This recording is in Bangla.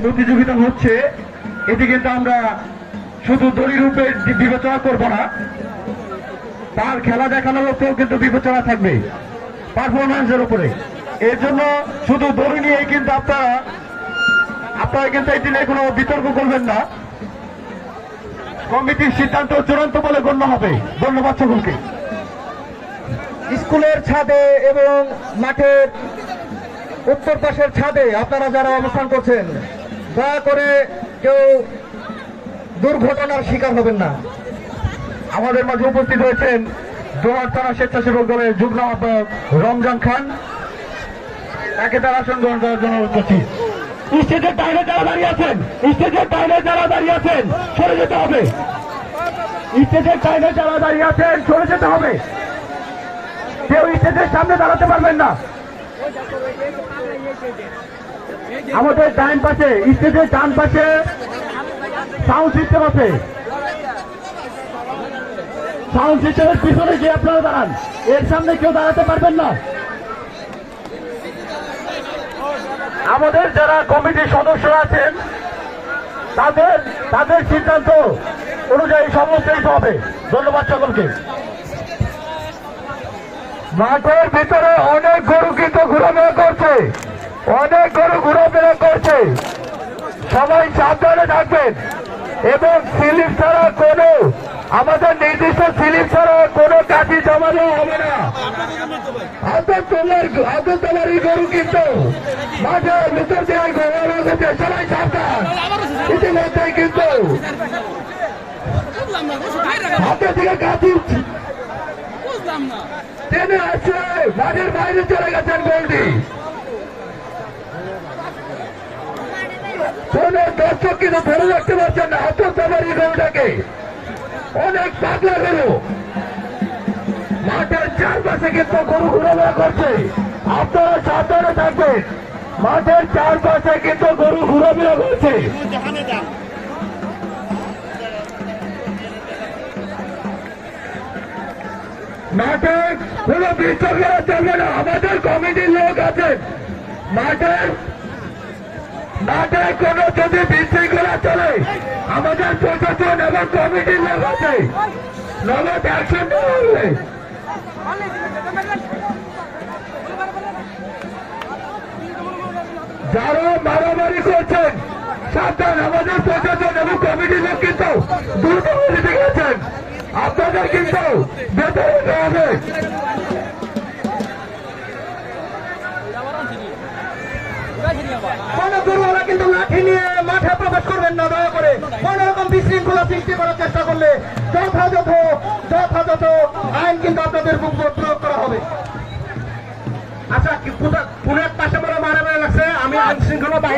প্রতিযোগিতা হচ্ছে, এটি কিন্তু আমরা শুধু দড়ি রূপে বিবেচনা করব না, তার খেলা দেখানোর উপরেও কিন্তু বিবেচনা থাকবে, পারফরমেন্সের উপরে। এর জন্য শুধু দড়ি নিয়েই কিন্তু আপনারা কিন্তু এটি নিয়ে কোনো বিতর্ক করবেন না। কমিটির সিদ্ধান্ত চূড়ান্ত বলে গণ্য হবে। ধন্যবাদ সকলকে। স্কুলের ছাদে এবং মাঠের উত্তর পাশের ছাদে আপনারা যারা অবস্থান করছেন, দয়া করে কেউ দুর্ঘটনার শিকার হবেন না। আমাদের মাঝে উপস্থিত হয়েছেন দোহার থানা স্বেচ্ছাসেবক দলের যুগ্ম আহ্বায়ক রমজান খান, তাকে তার আসন গ্রহণ করার জন্য উপস্থিত। স্টেজের বাইরে যারা দাঁড়িয়ে আছেন, স্টেজের বাইরে যারা দাঁড়িয়ে আছেন সরে যেতে হবে। স্টেজের বাইরে যারা দাঁড়িয়ে আছেন সরে যেতে হবে। কেউ স্টেজের সামনে দাঁড়াতে পারবেন না। আমাদের ডান পাশে, স্টেজের ডান পাশে সাউন্ড সিস্টেম আছে। সাউন্ড সিস্টেমের পিছনে যে আপনারা দাঁড়ান, এর সামনে কেউ দাঁড়াতে পারবেন না। আমাদের যারা কমিটির সদস্যরা আছেন তাদের সিদ্ধান্ত অনুযায়ী সমস্ত হবে। ধন্যবাদ সকলকে। মাঠের ভিতরে অনেক গরু কিন্তু ঘোরাফেরা করছে, অনেক গরু ঘোরাফেরা করছে। সবাই সাবধানে থাকবেন এবং স্লিপ ছাড়া কোনো, আমাদের নির্দিষ্ট স্লিপ ছাড়া কোনো কাঠি জমানো হবে না। আগরতলারই গরু কিন্তু মাঠের ভিতর দিয়ে ঘোরানো হচ্ছে। সবাই সাবধান। ইতিমধ্যে কিন্তু হাতের দিকে কাঠি টেনে আসছে, মাঠের বাইরে চলে গেছেন গোলটি। কোন দর্শক কিন্তু ধরে রাখতে পারছেন না আগরতলারই গরুটাকে। অনেক পাগলা গরু মাঠের চারপাশে কিন্তু গরু ঘোরাফেরা করছে। আপনারা সাবধানে থাকবেন। মাঠের চারপাশে কিন্তু গরু ঘোরাফেরা করছে। মাঠে কোনো বিশৃঙ্খলা চলবে না। আমাদের কমিটির লোক আছেন। মাঠে কোনো যদি বিশৃঙ্খলা চলে, আমাদের প্রশাসন এবং কমিটির লোক আছে, নগদ অ্যাকশন নেওয়া হবে। যারা মারামারি করছেন সাবধান। আমাদের প্রশাসন এবং কমিটির লোক কিন্তু দ্রুত দিতে গেছেন। আপনাদের কিন্তু বেতন দিতে হবে। কোন গরুওয়ালা কিন্তু লাঠি নিয়ে মাঠে প্রবেশ করবেন না। দয়া করে কোন রকম বিশৃঙ্খলা সৃষ্টি করার চেষ্টা করলে যথাযথ আইন কিন্তু আপনাদের প্রয়োগ করা হবে। আচ্ছা, পুনের পাশে বড় মারামারি লাগছে, আমি আইন শৃঙ্খলা